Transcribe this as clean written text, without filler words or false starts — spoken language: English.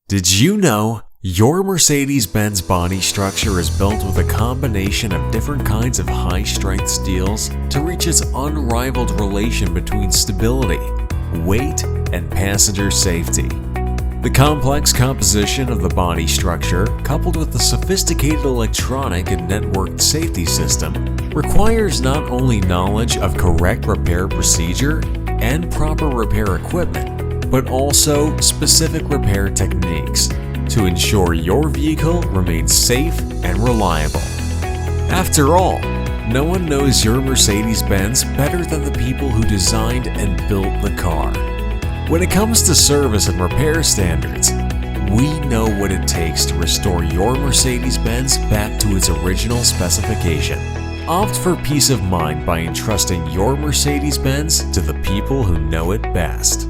Did you know your Mercedes-Benz body structure is built with a combination of different kinds of high-strength steels to reach its unrivaled relation between stability, weight, and passenger safety? The complex composition of the body structure, coupled with the sophisticated electronic and networked safety system, requires not only knowledge of correct repair procedure and proper repair equipment, but also specific repair techniques to ensure your vehicle remains safe and reliable. After all, no one knows your Mercedes-Benz better than the people who designed and built the car. When it comes to service and repair standards, we know what it takes to restore your Mercedes-Benz back to its original specification. Opt for peace of mind by entrusting your Mercedes-Benz to the people who know it best.